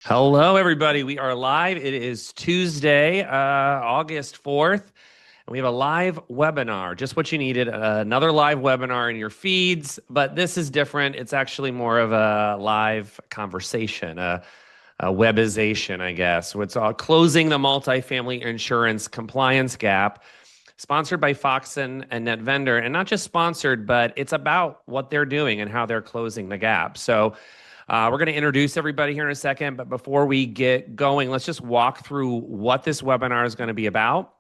Hello, everybody. We are live. It is Tuesday, August 4th, and we have a live webinar. Just what you needed, another live webinar in your feeds, but this is different. It's actually more of a live conversation, a webization, I guess. It's closing the multifamily insurance compliance gap, sponsored by Foxen and NetVendor, and not just sponsored, but it's about what they're doing and how they're closing the gap. So we're going to introduce everybody here in a second, but before we get going, let's just walk through what this webinar is going to be about.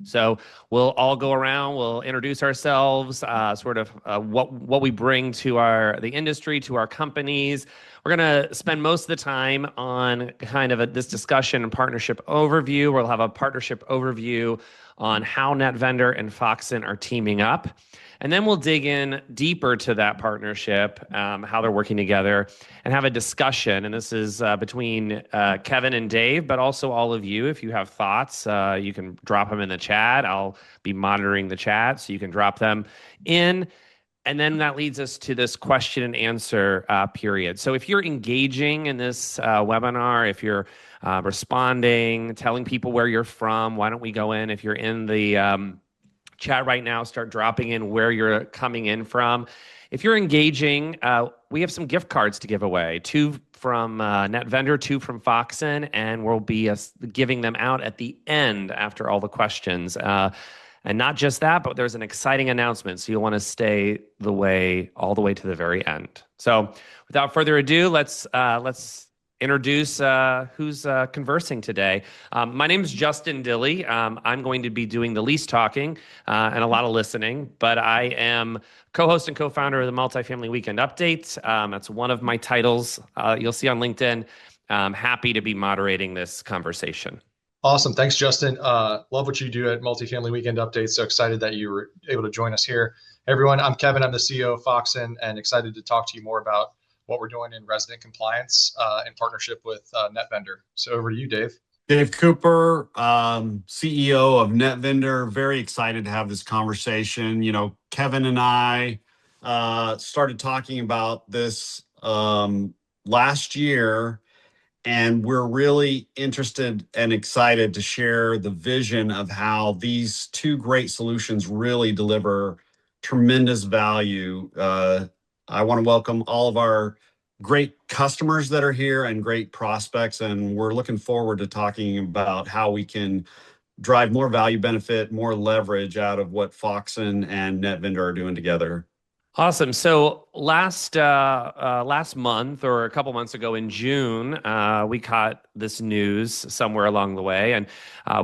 So we'll all go around, we'll introduce ourselves, what we bring to the industry, to our companies. We're going to spend most of the time on kind of this discussion and partnership overview. We'll have a partnership overview on how NetVendor and Foxen are teaming up. And then we'll dig in deeper to that partnership, how they're working together, and have a discussion. And this is between Kevin and Dave, but also all of you. If you have thoughts, you can drop them in the chat. I'll be monitoring the chat, so you can drop them in. And then that leads us to this question and answer period. So if you're engaging in this webinar, if you're responding, telling people where you're from, why don't we go in? If you're in the chat right now, start dropping in where you're coming in from. If you're engaging, we have some gift cards to give away, 2 from NetVendor, 2 from Foxen, and we'll be giving them out at the end after all the questions. And not just that, but there's an exciting announcement, so you'll want to stay all the way to the very end. So without further ado, let's introduce who's conversing today. My name is Justin Dilley. I'm going to be doing the lease talking and a lot of listening, but I am co-host and co-founder of the Multifamily Weekend Update. That's one of my titles you'll see on LinkedIn. I'm happy to be moderating this conversation. Awesome. Thanks, Justin. Love what you do at Multifamily Weekend Update. So excited that you were able to join us here. Everyone, I'm Kevin. I'm the CEO of Foxen and excited to talk to you more about what we're doing in resident compliance in partnership with NetVendor. So over to you, Dave. Dave Cooper, CEO of NetVendor. Very excited to have this conversation. Kevin and I started talking about this last year, and we're really interested and excited to share the vision of how these 2 great solutions really deliver tremendous value. I want to welcome all of our great customers that are here and great prospects, and we're looking forward to talking about how we can drive more value benefit, more leverage out of what Foxen and NetVendor are doing together. Awesome. So last month or a couple months ago in June, we caught this news somewhere along the way, and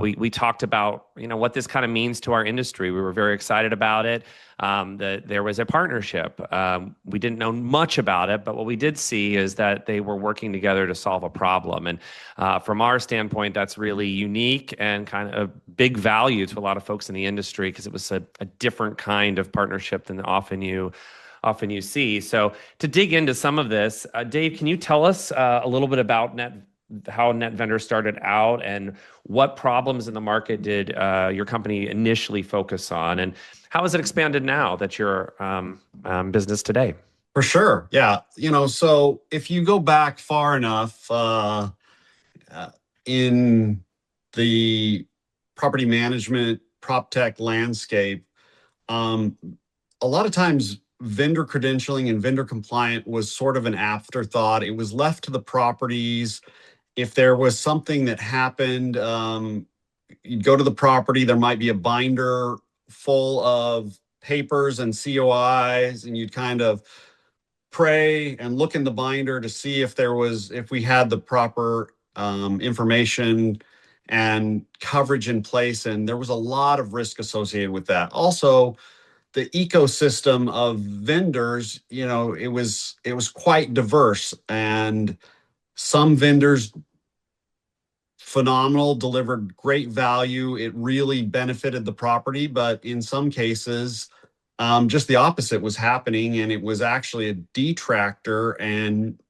we talked about what this kind of means to our industry. We were very excited about it. That there was a partnership. We didn't know much about it, but what we did see is that they were working together to solve a problem. And from our standpoint, that's really unique and kind of big value to a lot of folks in the industry, because it was a different kind of partnership than often you see. So to dig into some of this, Dave, can you tell us a little bit about how NetVendor started out and what problems in the market did your company initially focus on, and how has it expanded now that you're business today? For sure. Yeah. So if you go back far enough in the property management, prop tech landscape, a lot of times vendor credentialing and vendor compliant was sort of an afterthought. It was left to the properties. If there was something that happened, you'd go to the property, there might be a binder full of papers and COIs, and you'd kind of pray and look in the binder to see if we had the proper information and coverage in place. And there was a lot of risk associated with that. Also, the ecosystem of vendors, it was quite diverse, and some vendors phenomenal, delivered great value. It really benefited the property, but in some cases, just the opposite was happening, and it was actually a detractor and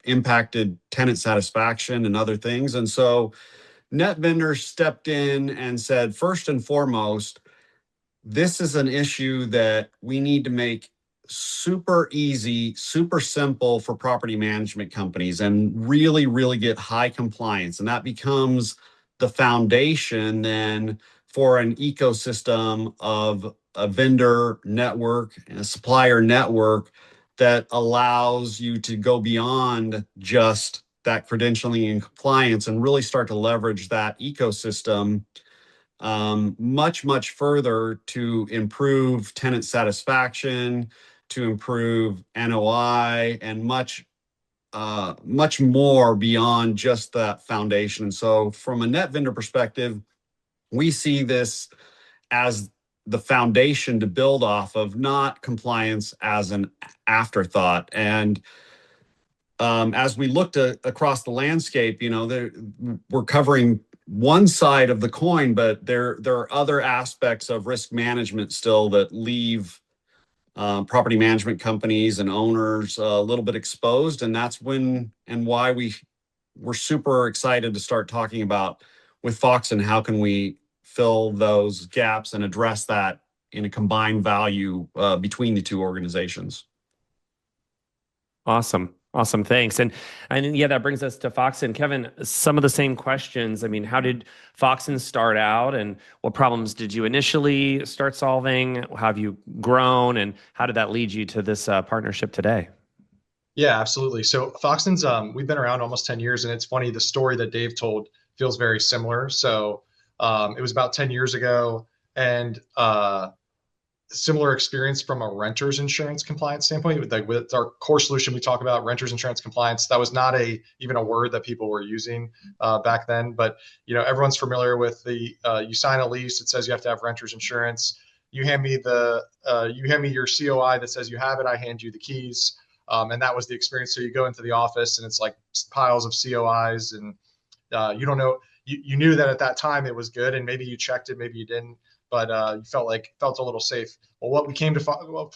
impacted tenant satisfaction and other things. And so NetVendor stepped in and said, first and foremost, this is an issue that we need to make super easy, super simple for property management companies and really, really get high compliance. And that becomes the foundation then for an ecosystem of a vendor network and a supplier network that allows you to go beyond just that credentialing and compliance and really start to leverage that ecosystem much, much further to improve tenant satisfaction, to improve NOI, and much more beyond just that foundation. And so from a net vendor perspective, we see this as the foundation to build off of, not compliance as an afterthought. And as we looked across the landscape, we're covering one side of the coin, but there are other aspects of risk management still that leave property management companies and owners a little bit exposed. And that's when and why we're super excited to start talking about with Foxen, how can we fill those gaps and address that in a combined value between the two organizations. Awesome. Awesome. Thanks. And yeah, that brings us to Foxen. Kevin, some of the same questions. I mean, how did Foxen start out, and what problems did you initially start solving? How have you grown, and how did that lead you to this partnership today? Yeah, absolutely. So Foxen's, we've been around almost 10 years, and it's funny, the story that Dave told feels very similar. So it was about 10 years ago, and similar experience from a renter's insurance compliance standpoint. Like with our core solution, we talk about renters insurance compliance. That was not even a word that people were using back then. But everyone's familiar with the you sign a lease. It says you have to have renters insurance. You hand me your COI that says you have it. I hand you the keys, and that was the experience. So you go into the office, and it's like piles of COIs, and you don't know. You knew that at that time it was good, and maybe you checked it, maybe you didn't, but you felt a little safe. Well, what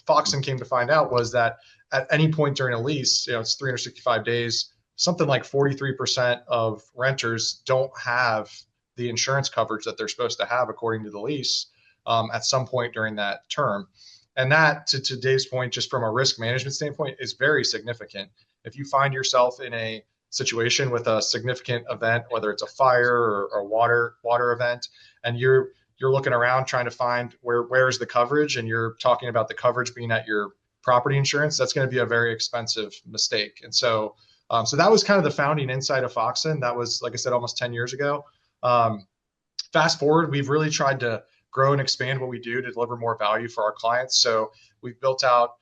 Foxen came to find out was that at any point during a lease, it's 365 days, something like 43% of renters don't have the insurance coverage that they're supposed to have according to the lease at some point during that term. And that, to Dave's point, just from a risk management standpoint, is very significant. If you find yourself in a situation with a significant event, whether it's a fire or a water event, and you're looking around trying to find where's the coverage, and you're talking about the coverage being at your property insurance, that's going to be a very expensive mistake. And so that was kind of the founding insight of Foxen. That was, like I said, almost 10 years ago. Fast forward, we've really tried to grow and expand what we do to deliver more value for our clients. So we've built out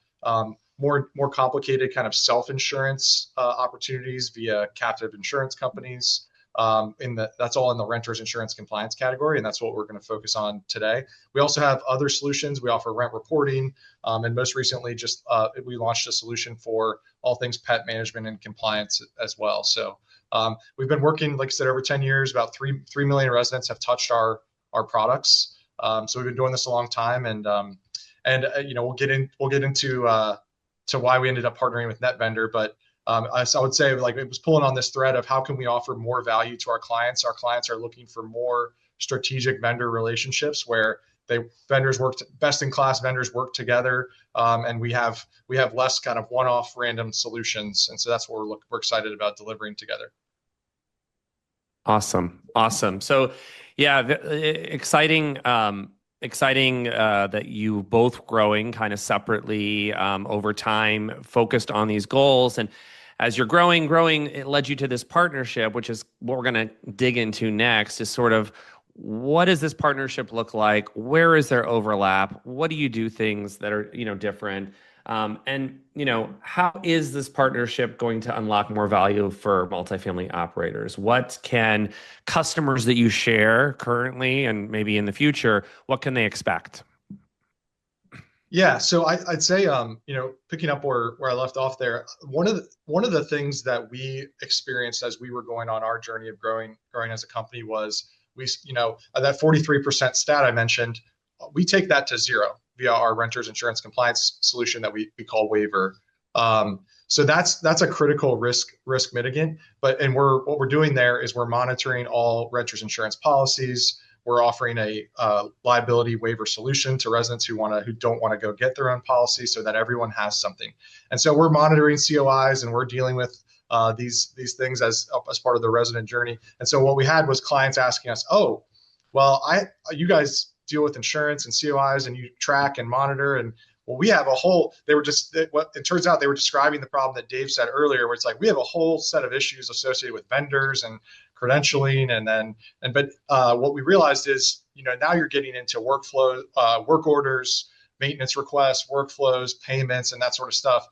more complicated kind of self-insurance opportunities via captive insurance companies. That's all in the renters insurance compliance category, and that's what we're going to focus on today. We also have other solutions. We offer rent reporting, and most recently, we launched a solution for all things pet management and compliance as well. So we've been working, like I said, over 10 years. About 3 million residents have touched our products. So we've been doing this a long time, and we'll get into to why we ended up partnering with NetVendor, but I would say, like, it was pulling on this thread of how can we offer more value to our clients. Our clients are looking for more strategic vendor relationships where best in class vendors work together, and we have less kind of one-off random solutions. And so that's what we're excited about delivering together. Awesome. So yeah, exciting that you both growing kind of separately over time, focused on these goals. And as you're growing, it led you to this partnership, which is what we're going to dig into next, is sort of, what does this partnership look like? Where is there overlap? What do you do things that are, different? And how is this partnership going to unlock more value for multifamily operators? What can customers that you share currently and maybe in the future, what can they expect? Yeah, so I'd say, picking up where I left off there, one of the things that we experienced as we were going on our journey of growing as a company was that 43% stat I mentioned, we take that to zero via our renters insurance compliance solution that we call Waiver. So that's a critical risk mitigant. What we're doing there is we're monitoring all renters insurance policies. we're offering a liability waiver solution to residents who don't want to go get their own policy, so that everyone has something. And so we're monitoring COIs, and we're dealing with these things as part of the resident journey. And so what we had was clients asking us, "Oh, well, you guys deal with insurance and COIs, and you track and monitor, and well, we have a whole." It turns out they were describing the problem that Dave said earlier, where it's like we have a whole set of issues associated with vendors and credentialing, but what we realized is, now you're getting into workflow, work orders, maintenance requests, workflows, payments, and that sort of stuff.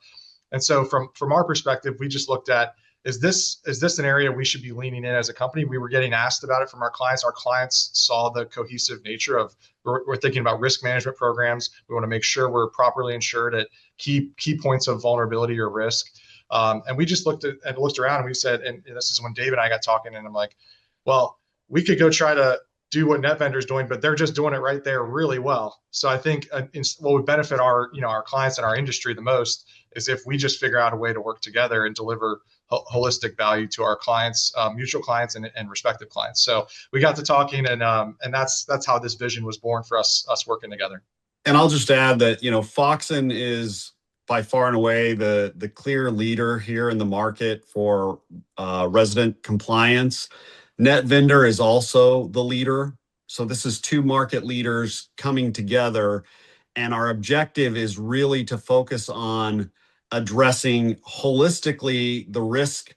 And so from our perspective, we just looked at, is this an area we should be leaning in as a company? We were getting asked about it from our clients. Our clients saw the cohesive nature of, we're thinking about risk management programs. We want to make sure we're properly insured at key points of vulnerability or risk. And we just looked around, and we said, and this is when Dave and I got talking, and I'm like, well, we could go try to do what NetVendor is doing, but they're just doing it right there really well. So I think what would benefit our clients and our industry the most is if we just figure out a way to work together and deliver holistic value to our clients, mutual clients, and respective clients. So we got to talking, and that's how this vision was born for us working together. And I'll just add that, Foxen is by far and away the clear leader here in the market for resident compliance. NetVendor is also the leader. So this is two market leaders coming together. And our objective is really to focus on addressing holistically the risk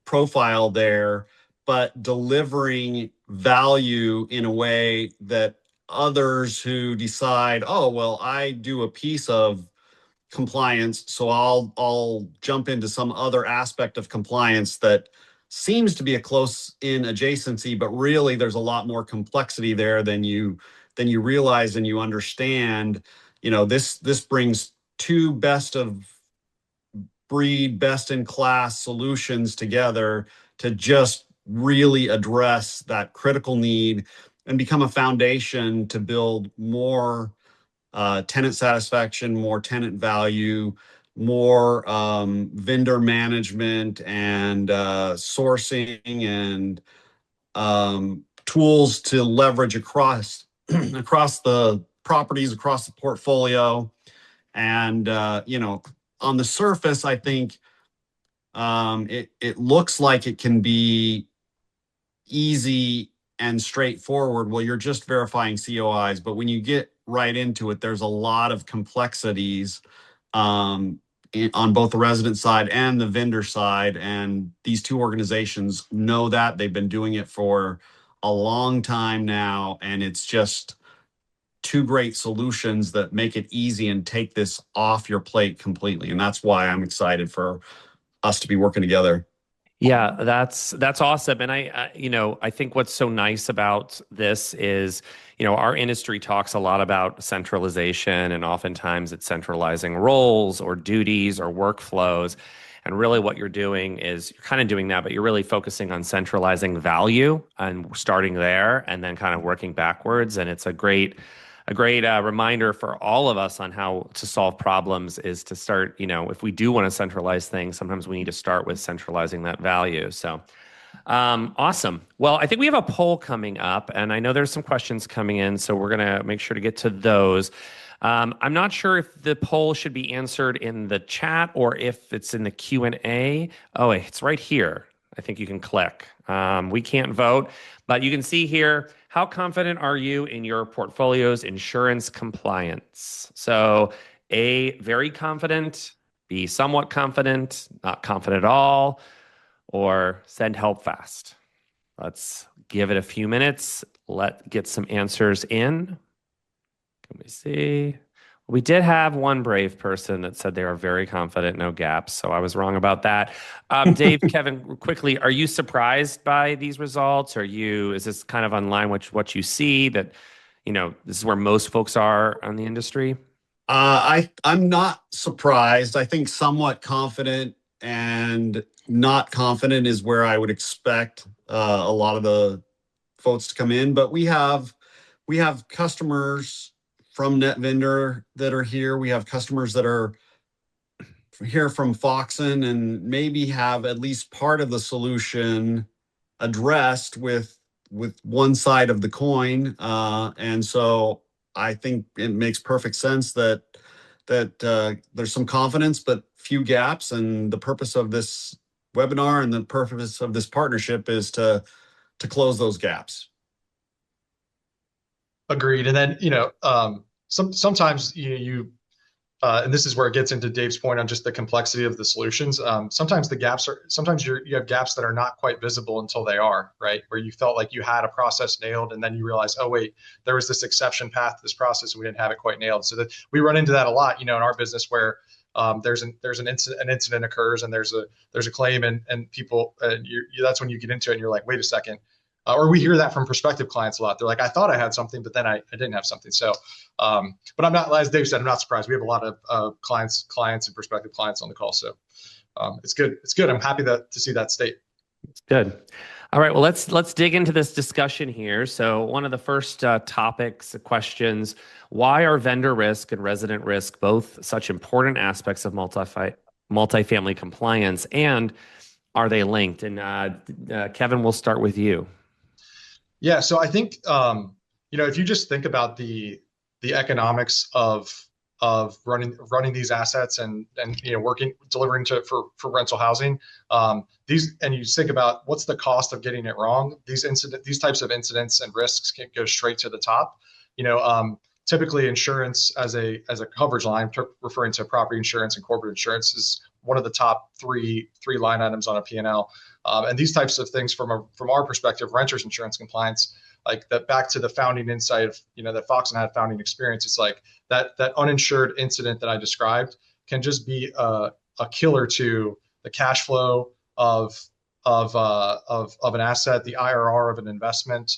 profile there, but delivering value in a way that others who decide, oh, well, I do a piece of compliance, so I'll jump into some other aspect of compliance that seems to be a close in adjacency, but really there's a lot more complexity there than you realize and you understand. This brings two best of breed, best in class solutions together to just really address that critical need and become a foundation to build more tenant satisfaction, more tenant value, more vendor management and sourcing and tools to leverage across the properties, across the portfolio. And on the surface, I think it looks like it can be easy and straightforward. Well, you're just verifying COIs, but when you get right into it, there's a lot of complexities on both the resident side and the vendor side. And these two organizations know that. They've been doing it for a long time now. And it's just two great solutions that make it easy and take this off your plate completely. And that's why I'm excited for us to be working together. Yeah, that's awesome. And I think what's so nice about this is, our industry talks a lot about centralization, and oftentimes it's centralizing roles or duties or workflows. And really what you're doing is you're kind of doing that, but you're really focusing on centralizing value and starting there and then kind of working backwards. And it's a great reminder for all of us on how to solve problems is to start, if we do want to centralize things, sometimes we need to start with centralizing that value. So awesome. Well, I think we have a poll coming up, and I know there's some questions coming in, so we're going to make sure to get to those. I'm not sure if the poll should be answered in the chat or if it's in the Q&A. Oh, it's right here. I think you can click. We can't vote, but you can see here, how confident are you in your portfolio's insurance compliance? So A, very confident, B, somewhat confident, not confident at all, or send help fast. Let's give it a few minutes. Get some answers in. Let me see. We did have one brave person that said they are very confident, no gaps. So I was wrong about that. Dave, Kevin, quickly, are you surprised by these results? Is this kind of online what you see that, this is where most folks are on the industry? I'm not surprised. I think somewhat confident and not confident is where I would expect a lot of the folks to come in. But we have customers from NetVendor that are here. We have customers that are here from Foxen and maybe have at least part of the solution addressed with with one side of the coin. And so I think it makes perfect sense that there's some confidence, but few gaps. And the purpose of this webinar and the purpose of this partnership is to close those gaps. Agreed. And then, sometimes and this is where it gets into Dave's point on just the complexity of the solutions. Sometimes you have gaps that are not quite visible until they are, right? Where you felt like you had a process nailed, and then you realize, oh wait, there was this exception path to this process, and we didn't have it quite nailed. So that we run into that a lot, in our business where there's an incident occurs, and there's a claim, and people, that's when you get into it, and you're like, wait a second. Or we hear that from prospective clients a lot. They're like, I thought I had something, but then I didn't have something. So, but I'm not, as Dave said, I'm not surprised. We have a lot of clients and prospective clients on the call. So it's good. It's good. I'm happy to see that state. It's good. All right. Well, let's dig into this discussion here. So one of the first topics, questions, why are vendor risk and resident risk both such important aspects of multifamily compliance, and are they linked? And Kevin, we'll start with you. Yeah, so I think if you just think about the economics of running these assets and delivering for rental housing, and you think about what's the cost of getting it wrong. These types of incidents and risks can go straight to the top. Typically insurance as a coverage line, referring to property insurance and corporate insurance, is one of the top three line items on a P&L. And these types of things from our perspective, renters insurance compliance, like that, back to the founding insight of, that Foxen had founding experience. It's like that uninsured incident that I described can just be a killer to the cash flow of an asset, the IRR of an investment,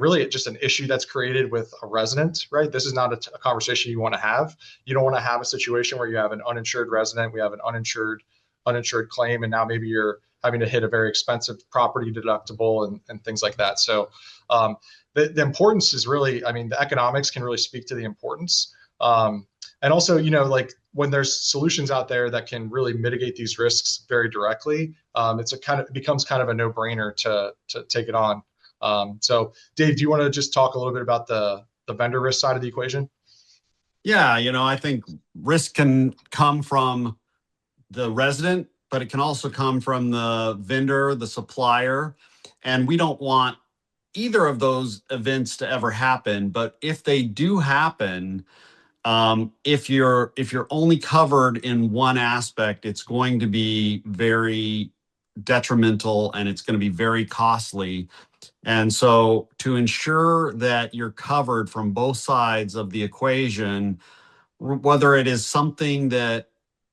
really just an issue that's created with a resident, right? This is not a conversation you want to have. You don't want to have a situation where you have an uninsured resident, we have an uninsured claim, and now maybe you're having to hit a very expensive property deductible and things like that. So the importance is really, the economics can really speak to the importance. And also, like when there's solutions out there that can really mitigate these risks very directly, it becomes kind of a no-brainer to take it on. So Dave, do you want to just talk a little bit about the vendor risk side of the equation? Yeah, I think risk can come from the resident, but it can also come from the vendor, the supplier. And we don't want either of those events to ever happen. But if they do happen, if you're only covered in one aspect, it's going to be very detrimental and it's going to be very costly. And so to ensure that you're covered from both sides of the equation, whether it is something that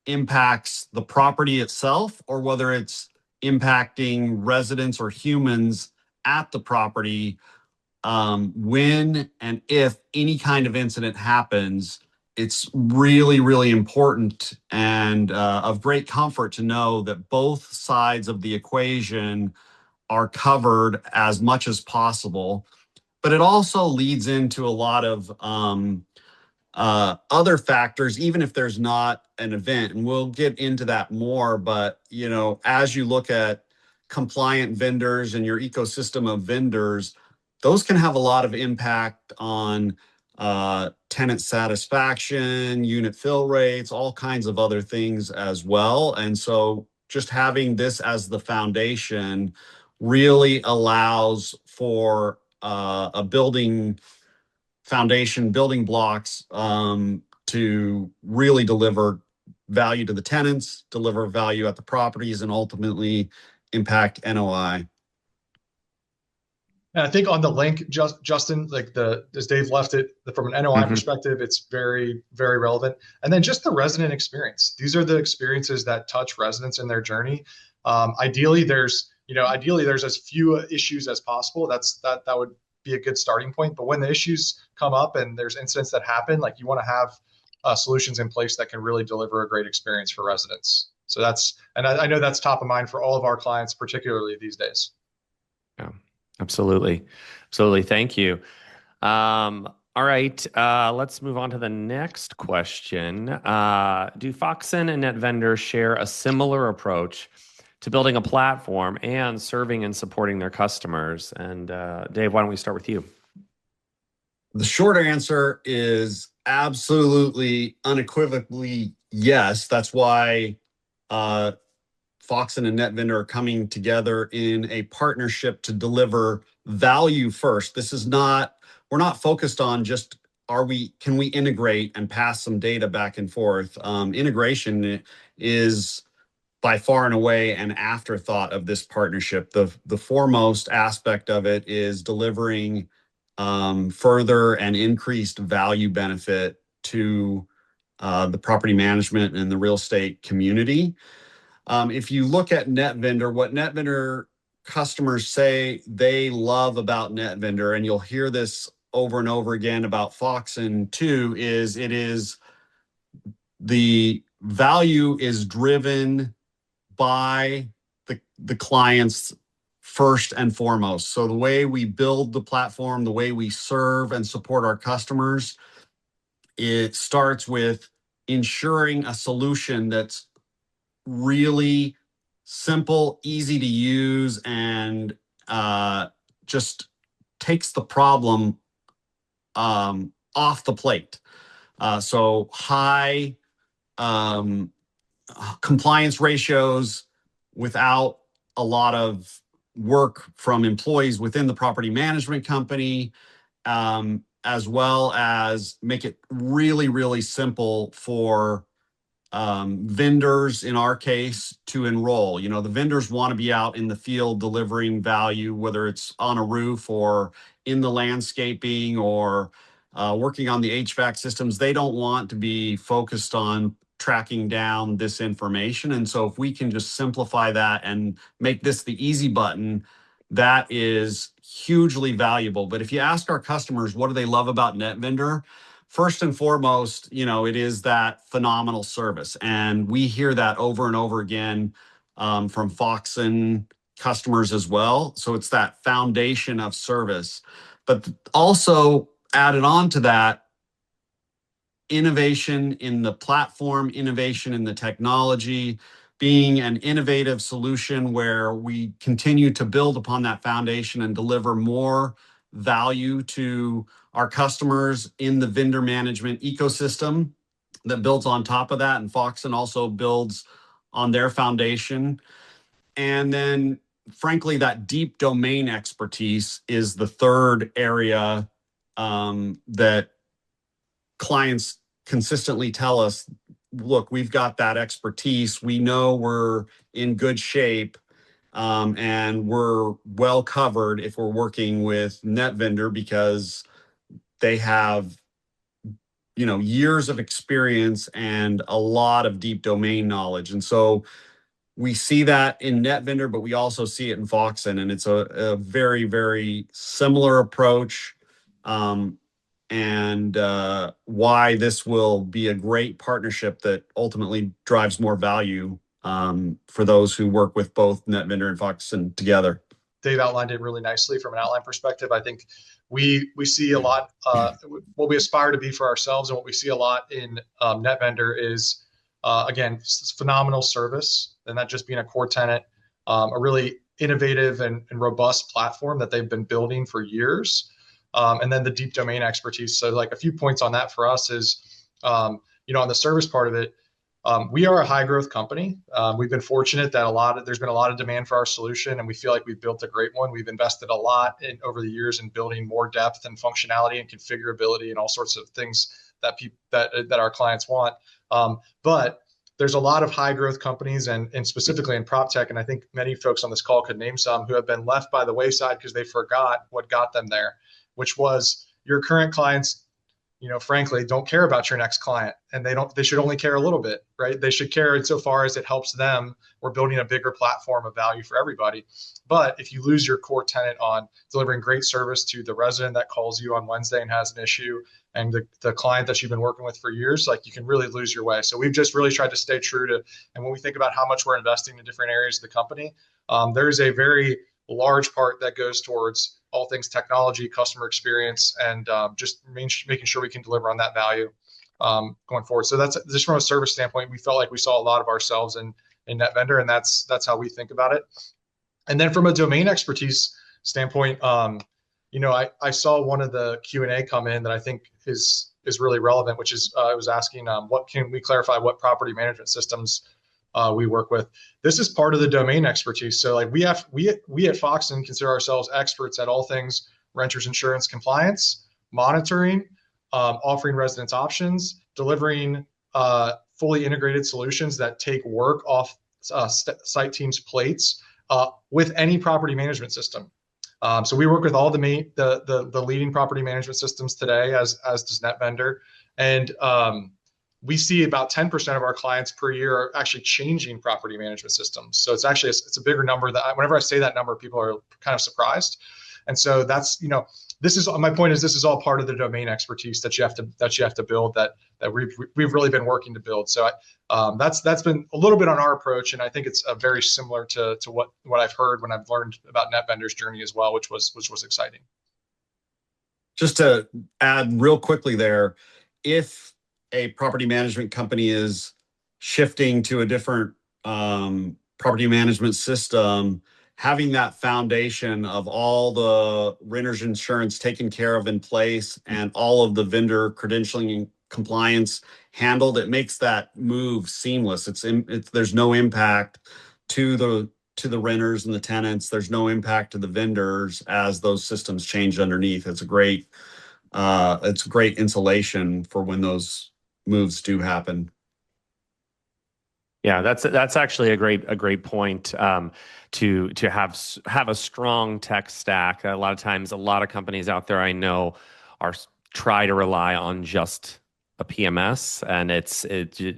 impacts the property itself or whether it's impacting residents or humans at the property, when and if any kind of incident happens, it's really, really important and of great comfort to know that both sides of the equation are covered as much as possible. But it also leads into a lot of other factors, even if there's not an event, and we'll get into that more. But as you look at compliant vendors and your ecosystem of vendors, those can have a lot of impact on tenant satisfaction, unit fill rates, all kinds of other things as well. And so just having this as the foundation really allows for a building foundation, building blocks to really deliver value to the tenants, deliver value at the properties, and ultimately impact NOI. And I think on the link, Justin, as Dave left it, from an NOI perspective, it's very, very relevant. And then just the resident experience. These are the experiences that touch residents in their journey. Ideally, there's as few issues as possible. That would be a good starting point. But when the issues come up and there's incidents that happen, you want to have solutions in place that can really deliver a great experience for residents. So I know that's top of mind for all of our clients, particularly these days. Yeah, absolutely. Absolutely. Thank you. All right. Let's move on to the next question. Do Foxen and NetVendor share a similar approach to building a platform and serving and supporting their customers. And Dave, why don't we start with you? The short answer is absolutely, unequivocally yes. That's why Foxen and NetVendor are coming together in a partnership to deliver value first. This is not, we're not focused on just can we integrate and pass some data back and forth. Integration is by far and away an afterthought of this partnership. The foremost aspect of it is delivering further and increased value benefit to the property management and the real estate community. If you look at NetVendor, what NetVendor customers say they love about NetVendor, and you'll hear this over and over again about Foxen too, is the value is driven by the clients first and foremost. So the way we build the platform, the way we serve and support our customers, it starts with ensuring a solution that's really simple, easy to use, and just takes the problem off the plate. So high compliance ratios without a lot of work from employees within the property management company, as well as make it really, really simple for vendors, in our case, to enroll. You know, the vendors want to be out in the field delivering value, whether it's on a roof or in the landscaping or working on the HVAC systems. They don't want to be focused on tracking down this information. And so if we can just simplify that and make this the easy button, that is hugely valuable. But if you ask our customers, what do they love about NetVendor? First and foremost, you know, it is that phenomenal service. And we hear that over and over again from Foxen customers as well. So it's that foundation of service. But also added on to that, innovation in the platform, innovation in the technology, being an innovative solution where we continue to build upon that foundation and deliver more value to our customers in the vendor management ecosystem that builds on top of that. And Foxen also builds on their foundation. And then, frankly, that deep domain expertise is the third area that clients consistently tell us, look, we've got that expertise. We know we're in good shape. And we're well covered if we're working with NetVendor because they have, you know, years of experience and a lot of deep domain knowledge. And so we see that in NetVendor, but we also see it in Foxen, and it's a very, very similar approach. And why this will be a great partnership that ultimately drives more value for those who work with both NetVendor and Foxen together. Dave outlined it really nicely from an outline perspective. I think we see a lot, what we aspire to be for ourselves, and what we see a lot in NetVendor is, again, phenomenal service, and that just being a core tenet, a really innovative and robust platform that they've been building for years. And then the deep domain expertise. So like a few points on that for us is, you know, on the service part of it, we are a high growth company. We've been fortunate that there's been a lot of demand for our solution, and we feel like we've built a great one. We've invested a lot over the years in building more depth and functionality and configurability and all sorts of things that our clients want. But there's a lot of high growth companies and specifically in prop tech, and I think many folks on this call could name some, who have been left by the wayside because they forgot what got them there, which was your current clients, you know, frankly, don't care about your next client, and they should only care a little bit, right? They should care insofar as it helps them. We're building a bigger platform of value for everybody. But if you lose your core tenet on delivering great service to the resident that calls you on Wednesday and has an issue, and the client that you've been working with for years, like, you can really lose your way. So we've just really tried to stay true to, and when we think about how much we're investing in different areas of the company, there's a very large part that goes towards all things technology, customer experience, and just making sure we can deliver on that value going forward. So that's just from a service standpoint. We felt like we saw a lot of ourselves in in NetVendor, and that's how we think about it. And then from a domain expertise standpoint, I saw one of the Q&A come in that I think is really relevant, which is I was asking, what can we clarify what property management systems we work with. This is part of the domain expertise. So like we at Foxen consider ourselves experts at all things renters insurance compliance, monitoring, offering residents options, delivering fully integrated solutions that take work off site teams' plates with any property management system. So we work with all the leading property management systems today, as does NetVendor, and we see about 10% of our clients per year are actually changing property management systems. So it's actually it's a bigger number. That whenever I say that number, people are kind of surprised. And so that's this is my point is this is all part of the domain expertise that you have to build that we've really been working to build. So that's been a little bit on our approach, and I think it's very similar to what I've heard when I've learned about NetVendor's journey as well, which was exciting. Just to add real quickly there, if a property management company is shifting to a different property management system, having that foundation of all the renter's insurance taken care of in place and all of the vendor credentialing and compliance handled, it makes that move seamless. There's no impact to the renters and the tenants. There's no impact to the vendors as those systems change underneath. It's great insulation for when those moves do happen. Yeah, that's actually a great point, to have a strong tech stack. A lot of times, a lot of companies out there I know try to rely on just a PMS, and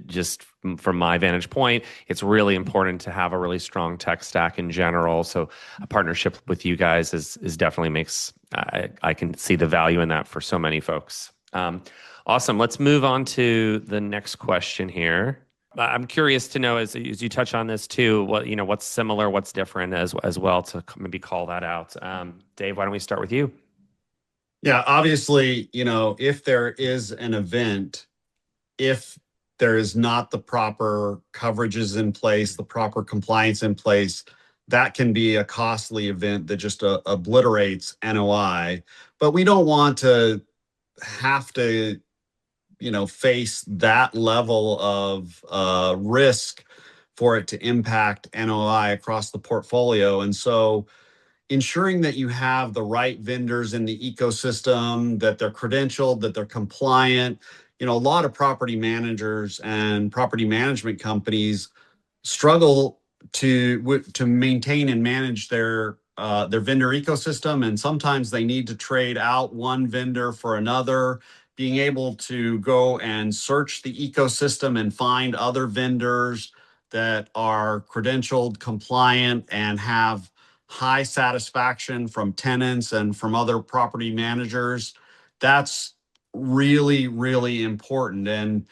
just from my vantage point, it's really important to have a really strong tech stack in general. So a partnership with you guys is definitely makes I can see the value in that for so many folks. Awesome. Let's move on to the next question here. I'm curious to know, as you touch on this too, what's similar, what's different as well, to maybe call that out. Dave, why don't we start with you? Yeah, obviously, if there is an event, if there is not the proper coverages in place, the proper compliance in place, that can be a costly event that just obliterates NOI. But we don't want to have to face that level of risk for it to impact NOI across the portfolio. And so ensuring that you have the right vendors in the ecosystem, that they're credentialed, that they're compliant. A lot of property managers and property management companies struggle to maintain and manage their vendor ecosystem, and sometimes they need to trade out one vendor for another. Being able to go and search the ecosystem and find other vendors that are credentialed, compliant, and have high satisfaction from tenants and from other property managers, that's really, really important. And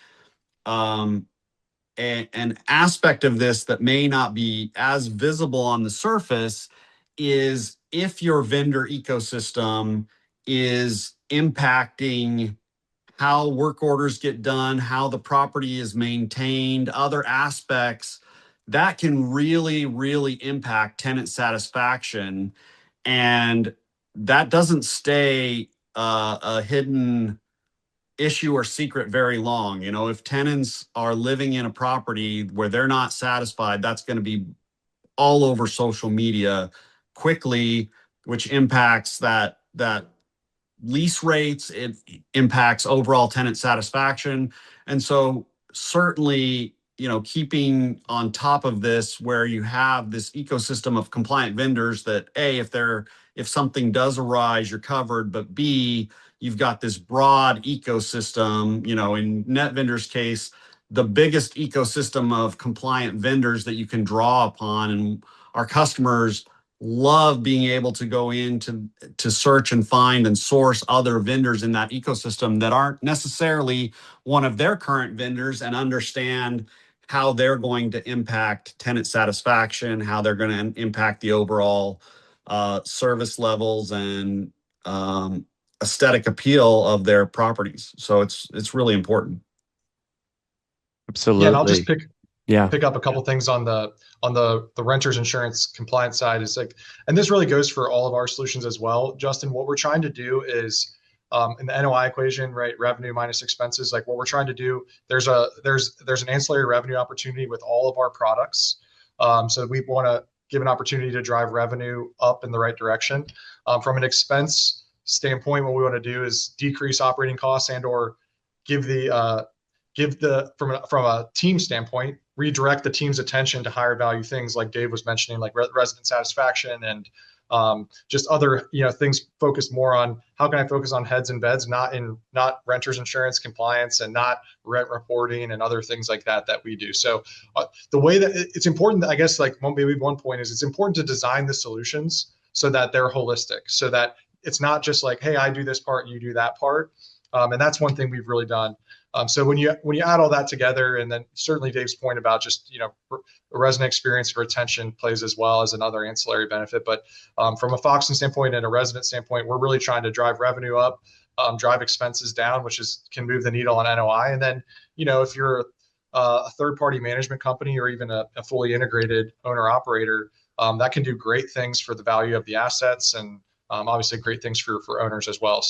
an aspect of this that may not be as visible on the surface is if your vendor ecosystem is impacting how work orders get done, how the property is maintained, other aspects that can really, really impact tenant satisfaction. And that doesn't stay a hidden issue or secret very long. If tenants are living in a property where they're not satisfied, that's going to be all over social media quickly, which impacts that lease rates. It impacts overall tenant satisfaction. And so certainly, keeping on top of this, where you have this ecosystem of compliant vendors that A, if something does arise, you're covered, but B, you've got this broad ecosystem. In NetVendor's case, the biggest ecosystem of compliant vendors that you can draw upon, and our customers love being able to go in to search and find and source other vendors in that ecosystem that aren't necessarily one of their current vendors, and understand how they're going to impact tenant satisfaction, how they're going to impact the overall service levels and aesthetic appeal of their properties. So it's really important. Absolutely. Yeah, and Yeah. pick up a couple things on the renters insurance compliance side is like, and this really goes for all of our solutions as well, Justin. What we're trying to do is in the NOI equation, right? Revenue minus expenses. Like what we're trying to do, there's an ancillary revenue opportunity with all of our products. So we want to give an opportunity to drive revenue up in the right direction. From an expense standpoint, what we want to do is decrease operating costs and or give the from a team standpoint, redirect the team's attention to higher value things like Dave was mentioning, like resident satisfaction and just other things focused more on how can I focus on heads and beds, not renters insurance compliance and not rent reporting and other things like that we do. So the way that it's important, I guess, like maybe one point is it's important to design the solutions so that they're holistic, so that it's not just like, hey, I do this part, you do that part. And that's one thing we've really done. So when you add all that together, and then certainly Dave's point about just resident experience and retention plays as well as another ancillary benefit. But from a Foxen standpoint and a resident standpoint, we're really trying to drive revenue up, drive expenses down, which can move the needle on NOI. And then if you're a third-party management company or even a fully integrated owner-operator, that can do great things for the value of the assets and obviously great things for owners as well.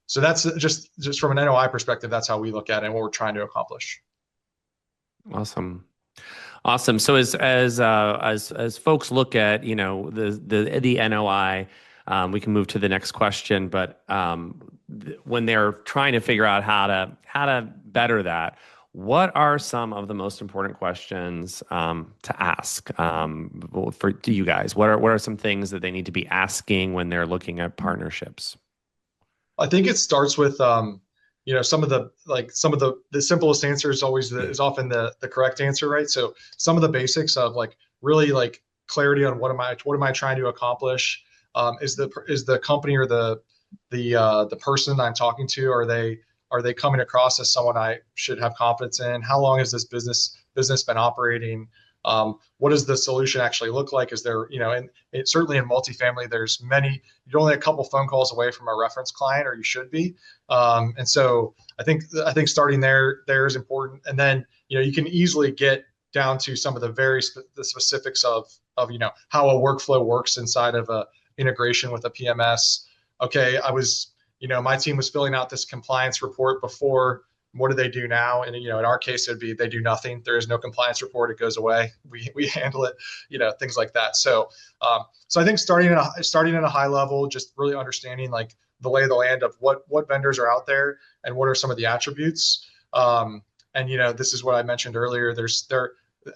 So that's just from an NOI perspective, that's how we look at it and what we're trying to accomplish. Awesome. So as folks look at the NOI, we can move to the next question. But when they're trying to figure out how to better that, what are some of the most important questions to ask to you guys? What are some things that they need to be asking when they're looking at partnerships? I think it starts with some of the simplest answer is always is often the correct answer, right? So some of the basics of like really like clarity on what am I trying to accomplish? Is the company or the person I'm talking to, are they coming across as someone I should have confidence in? How long has this business been operating? What does the solution actually look like? Is there, and certainly in multifamily, there's you're only a couple phone calls away from a reference client, or you should be. And so I think starting there is important. And then, you can easily get down to some of the specifics of how a workflow works inside of a integration with a PMS. Okay, my team was filling out this compliance report before. What do they do now? And in our case, it'd be they do nothing. There is no compliance report; it goes away. We handle it, things like that. So I think starting at a high level, just really understanding like the lay of the land of what vendors are out there and what are some of the attributes. And this is what I mentioned earlier.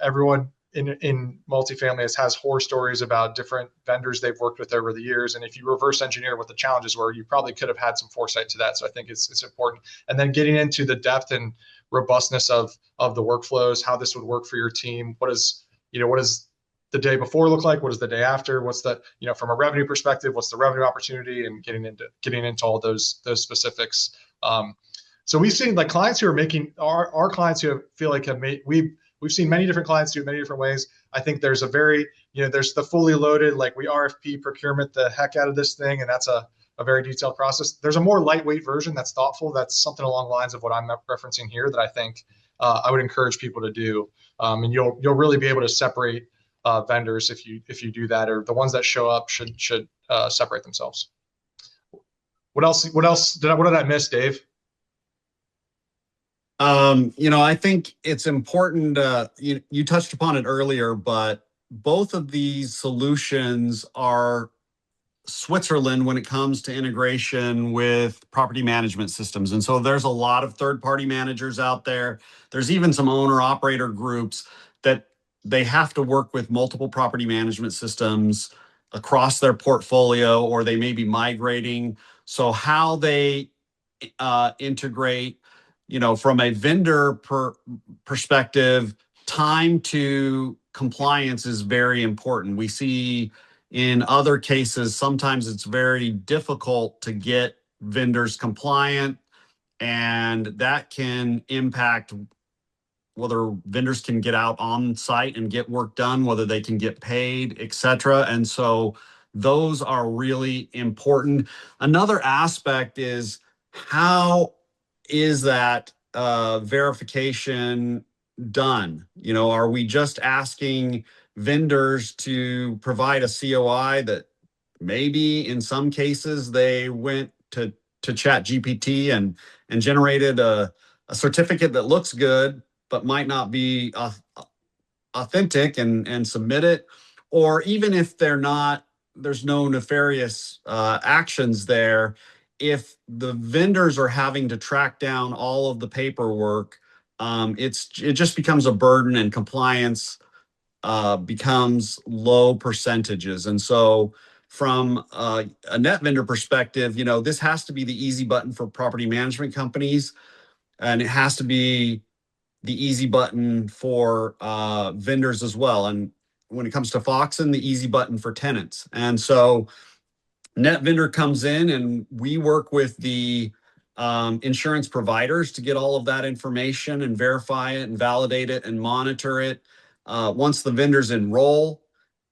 Everyone in multifamily has horror stories about different vendors they've worked with over the years. And if you reverse engineer what the challenges were, you probably could have had some foresight to that. So I think it's important. And then getting into the depth and robustness of the workflows, how this would work for your team. What does the day before look like? What does the day after? What's the, from a revenue perspective, what's the revenue opportunity, and getting into all those specifics. So we've seen like clients who are making our clients who feel like we've seen many different clients do it many different ways. I think there's there's the fully loaded, like we RFP procurement the heck out of this thing, and that's a very detailed process. There's a more lightweight version that's thoughtful. That's something along the lines of what I'm referencing here that I think I would encourage people to do. And you'll really be able to separate vendors if you do that, or the ones that show up should separate themselves. What else did I miss, Dave? I think it's important, you touched upon it earlier, but both of these solutions are Switzerland when it comes to integration with property management systems. And so there's a lot of third-party managers out there. There's even some owner-operator groups that they have to work with multiple property management systems across their portfolio, or they may be migrating. So how they integrate, from a vendor perspective, time to compliance is very important. We see in other cases, sometimes it's very difficult to get vendors compliant, and that can impact whether vendors can get out on site and get work done, whether they can get paid, et cetera. And so those are really important. Another aspect is how is that verification done? You know, are we just asking vendors to provide a COI that maybe in some cases they went to chat GPT and generated a certificate that looks good but might not be authentic and submit it? Or even if they're not, there's no nefarious actions there, if the vendors are having to track down all of the paperwork, it just becomes a burden, and compliance becomes low percentages. And so from a net vendor perspective, you know, this has to be the easy button for property management companies, and it has to be the easy button for vendors as well. And when it comes to Foxen, the easy button for tenants. And so NetVendor comes in, and we work with the insurance providers to get all of that information and verify it and validate it and monitor it. Once the vendors enroll,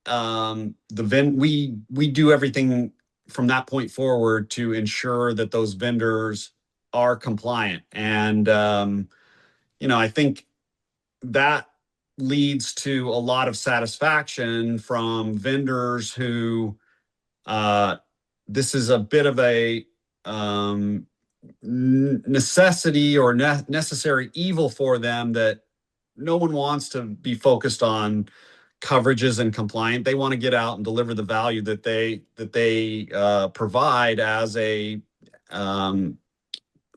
we do everything from that point forward to ensure that those vendors are compliant. And you know, I think that leads to a lot of satisfaction from vendors who this is a bit of a necessity or necessary evil for them, that no one wants to be focused on coverages and compliant. They want to get out and deliver the value that they provide as a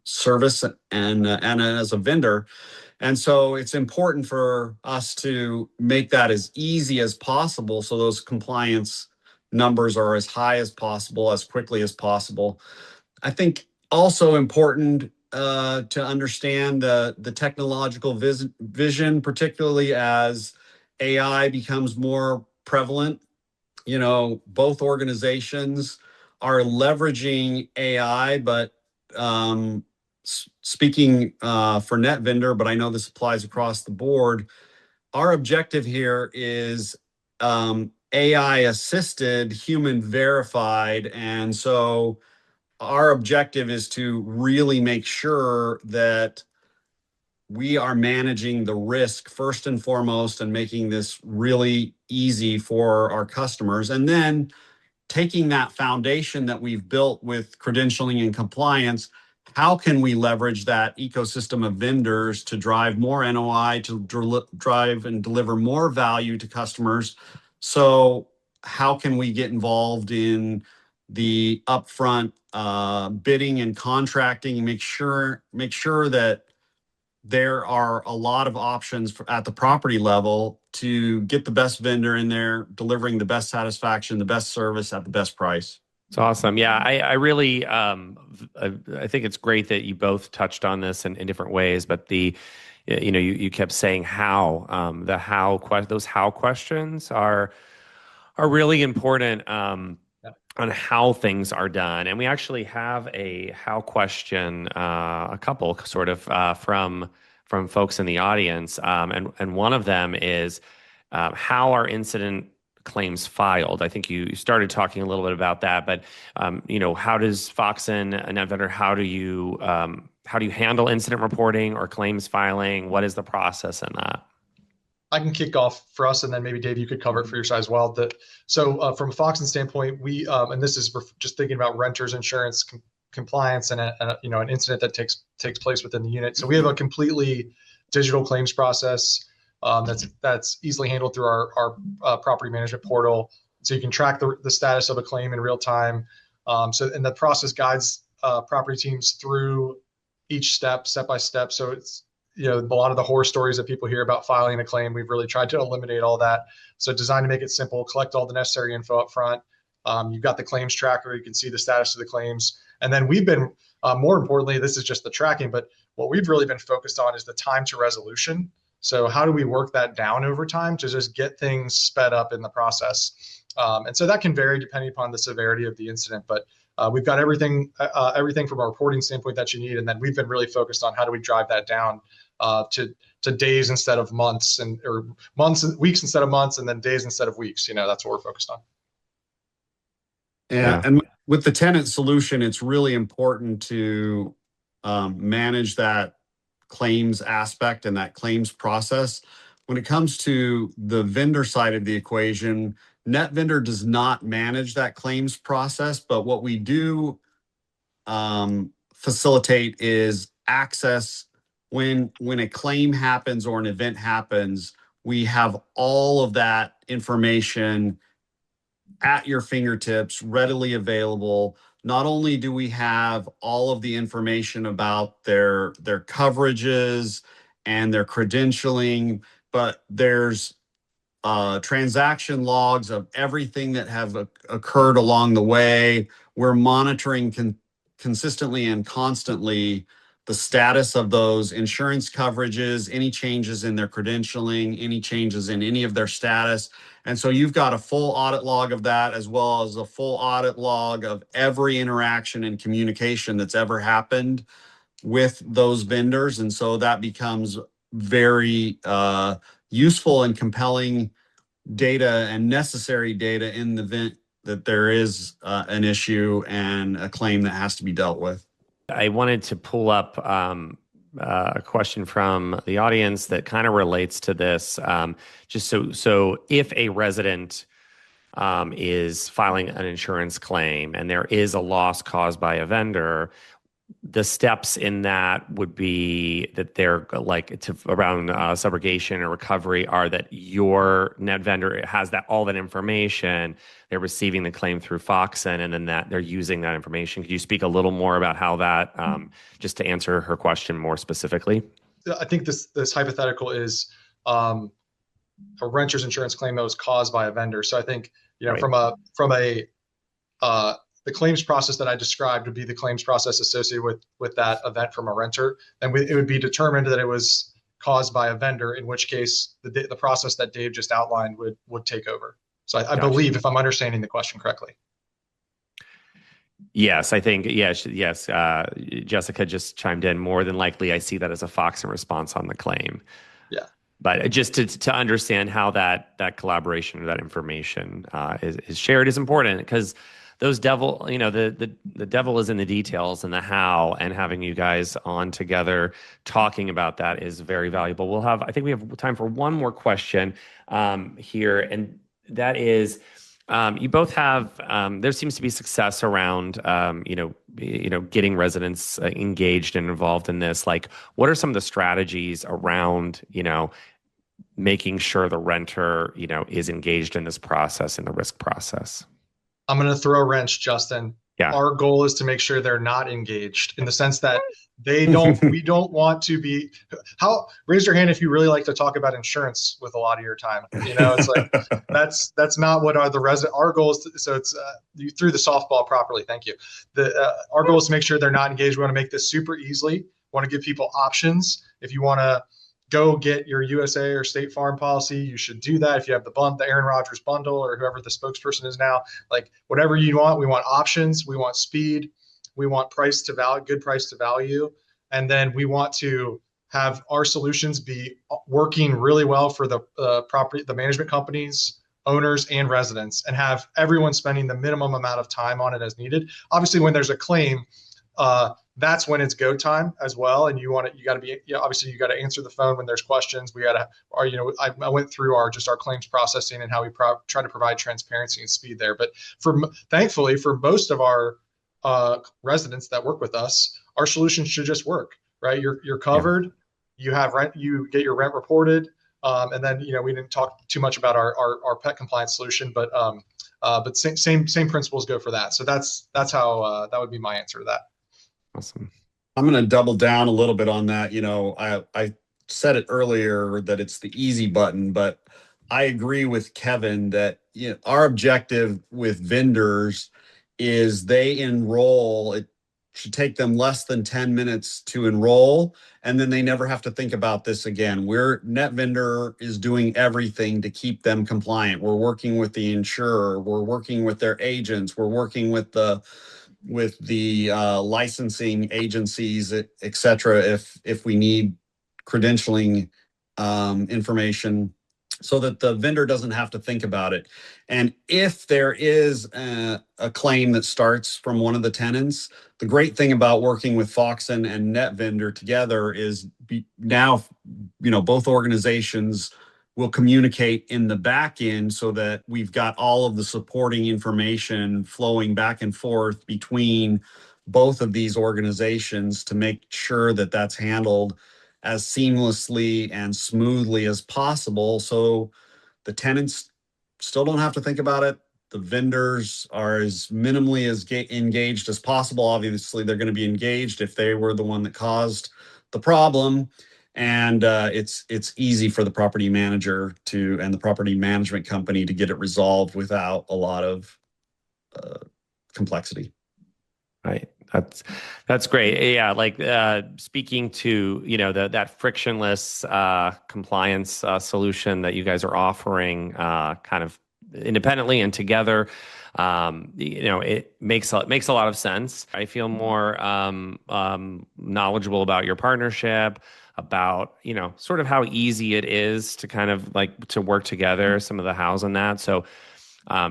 service and as a vendor. And so it's important for us to make that as easy as possible, so those compliance numbers are as high as possible, as quickly as possible. I think also important to understand the technological vision, particularly as AI becomes more prevalent. You know, both organizations are leveraging AI, but speaking for NetVendor, but I know this applies across the board, our objective here is AI assisted, human verified. And so our objective is to really make sure that we are managing the risk first and foremost, and making this really easy for our customers. And then taking that foundation that we've built with credentialing and compliance, how can we leverage that ecosystem of vendors to drive more NOI, to drive and deliver more value to customers? So how can we get involved in the upfront bidding and contracting, and make sure that there are a lot of options at the property level to get the best vendor in there, delivering the best satisfaction, the best service at the best price. It's awesome. Yeah, I really I think it's great that you both touched on this in different ways, but you kept saying how, those how questions are really important on how things are done. And we actually have a how question, a couple sort of from folks in the audience, and one of them is how are incident claims filed? I think you started talking a little bit about that, but how does Foxen NetVendor, how do you handle incident reporting or claims filing? What is the process in that? I can kick off for us, and then maybe Dave, you could cover it for your side as well. So from a Foxen standpoint, we and this is just thinking about renters insurance compliance and an incident that takes place within the unit. So we have a completely digital claims process that's easily handled through our property management portal. So you can track the status of a claim in real time. And the process guides property teams through each step by step. So it's, a lot of the horror stories that people hear about filing a claim, we've really tried to eliminate all that. So designed to make it simple, collect all the necessary info up front. You've got the claims tracker, you can see the status of the claims. And then we've been, more importantly, this is just the tracking, but what we've really been focused on is the time to resolution. So how do we work that down over time to just get things sped up in the process? And so that can vary depending upon the severity of the incident, but we've got everything from a reporting standpoint that you need. And then we've been really focused on how do we drive that down to days instead of months, or weeks instead of months, and then days instead of weeks. That's what we're focused on. Yeah. And with the tenant solution, it's really important to manage that claims aspect and that claims process. When it comes to the vendor side of the equation, NetVendor does not manage that claims process, but what we do facilitate is access when a claim happens or an event happens. We have all of that information at your fingertips, readily available. Not only do we have all of the information about their coverages and their credentialing, but there's transaction logs of everything that have occurred along the way. We're monitoring consistently and constantly the status of those insurance coverages, any changes in their credentialing, any changes in any of their status. And so you've got a full audit log of that, as well as a full audit log of every interaction and communication that's ever happened with those vendors. And so that becomes very useful and compelling data and necessary data in the event that there is an issue and a claim that has to be dealt with. I wanted to pull up a question from the audience that kind of relates to this. Just so if a resident is filing an insurance claim and there is a loss caused by a vendor, the steps in that would be that they're like around subrogation or recovery are that your net vendor has all that information. They're receiving the claim through Foxen, and then that they're using that information. Could you speak a little more about how that, just to answer her question more specifically? I think this hypothetical is a renter's insurance claim that was caused by a vendor. So I think, Right. from a the claims process that I described would be the claims process associated with that event from a renter. And it would be determined that it was caused by a vendor, in which case the process that Dave just outlined would take over. So I Gotcha. believe, if I'm understanding the question correctly. Yes, I think, yes. Jessica just chimed in. More than likely, I see that as a Foxen response on the claim. Yeah. But just to understand how that collaboration or that information is shared is important, because those the devil is in the details and the how, and having you guys on together talking about that is very valuable. I think we have time for one more question here, and that is, you both have, there seems to be success around, getting residents engaged and involved in this. Like, what are some of the strategies around, making sure the renter, is engaged in this process, in the risk process? I'm going to throw a wrench, Justin. Yeah. Our goal is to make sure they're not engaged, in the sense that we don't want to be, raise your hand if you really like to talk about insurance with a lot of your time. It's like, that's not what our goal is. You threw the softball properly. Thank you. Our goal is to make sure they're not engaged. We want to make this super easy. Want to give people options. If you want to go get your USA or State Farm policy, you should do that. If you have the Aaron Rodgers bundle, or whoever the spokesperson is now, like, whatever you want, we want options, we want speed, we want price to value, good price to value. And then we want to have our solutions be working really well for the management companies, owners, and residents, and have everyone spending the minimum amount of time on it as needed. Obviously, when there's a claim, that's when it's go time as well. And obviously you got to answer the phone when there's questions. I went through our claims processing and how we try to provide transparency and speed there. But thankfully, for most of our residents that work with us, our solution should just work, right? You're covered. Yeah. You have rent, you get your rent reported. And then, we didn't talk too much about our pet compliance solution, but same principles go for that. So that's how, that would be my answer to that. Awesome. I'm going to double down a little bit on that. I said it earlier that it's the easy button, but I agree with Kevin that our objective with vendors is they enroll. It should take them less than 10 minutes to enroll, and then they never have to think about this again. NetVendor is doing everything to keep them compliant. We're working with the insurer. We're working with their agents. We're working with the licensing agencies, et cetera, if we need credentialing information. so that the vendor doesn't have to think about it. And if there is a claim that starts from one of the tenants, the great thing about working with Foxen and NetVendor together is now, both organizations will communicate in the back end so that we've got all of the supporting information flowing back and forth between both of these organizations to make sure that that's handled as seamlessly and smoothly as possible. So the tenants still don't have to think about it. The vendors are as minimally as engaged as possible. Obviously, they're going to be engaged if they were the one that caused the problem. And it's easy for the property manager and the property management company to get it resolved without a lot of complexity. Right. That's great. Yeah, like speaking to that frictionless compliance solution that you guys are offering, kind of independently and together. It makes a lot of sense. I feel more knowledgeable about your partnership, about sort of how easy it is to kind of like to work together, some of the hows and that. So.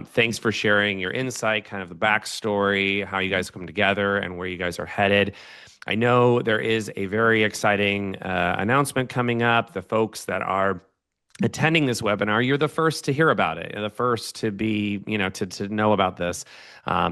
Thanks for sharing your insight, kind of the backstory, how you guys come together, and where you guys are headed. I know there is a very exciting announcement coming up. The folks that are attending this webinar, you're the first to hear about it. You're the first to be, to know about this.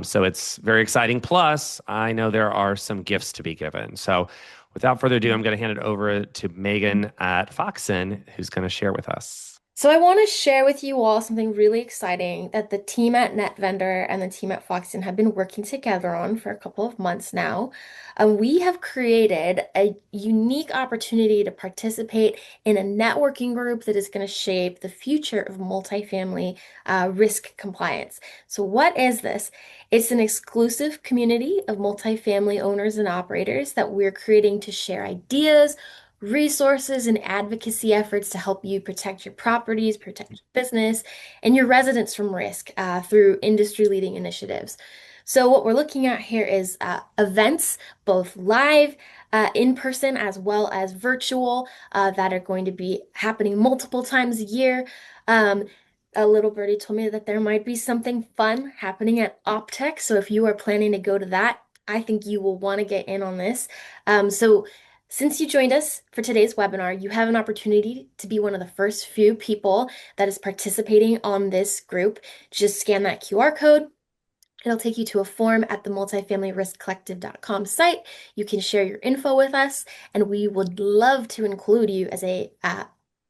So it's very exciting. Plus, I know there are some gifts to be given. So without further ado, I'm going to hand it over to Megan at Foxen, who's going to share with us. So I want to share with you all something really exciting that the team at NetVendor and the team at Foxen have been working together on for a couple of months now. We have created a unique opportunity to participate in a networking group that is going to shape the future of multifamily risk compliance. So what is this? It's an exclusive community of multifamily owners and operators that we're creating to share ideas, resources, and advocacy efforts to help you protect your properties, protect your business, and your residents from risk through industry-leading initiatives. So what we're looking at here is events, both live, in person, as well as virtual, that are going to be happening multiple times a year. A little birdie told me that there might be something fun happening at Optech. So if you are planning to go to that, I think you will want to get in on this. Since you joined us for today's webinar, you have an opportunity to be one of the first few people that is participating on this group. Just scan that QR code. It'll take you to a form at the multifamilyriskcollective.com site. You can share your info with us, and we would love to include you as a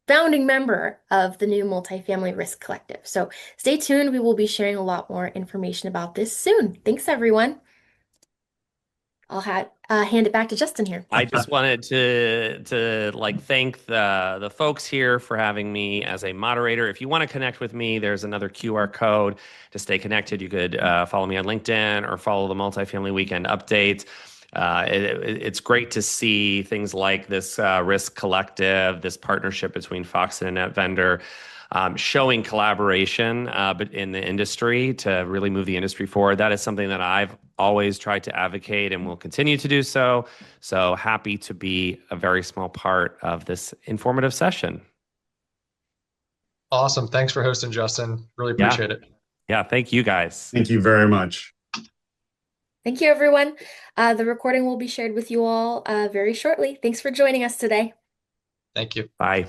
founding member of the new Multifamily Risk Collective. So stay tuned. We will be sharing a lot more information about this soon. Thanks, everyone. I'll hand it back to Justin here. I just wanted to like thank the folks here for having me as a moderator. If you want to connect with me, there's another QR code to stay connected. You could follow me on LinkedIn or follow the Multifamily Weekend updates. It's great to see things like this Risk Collective, this partnership between Foxen and NetVendor, showing collaboration but in the industry to really move the industry forward. That is something that I've always tried to advocate and will continue to do so. So happy to be a very small part of this informative session. Awesome. Thanks for hosting, Justin. Really appreciate it. Yeah, thank you guys. Thank you very much. Thank you, everyone. The recording will be shared with you all very shortly. Thanks for joining us today. Thank you. Bye.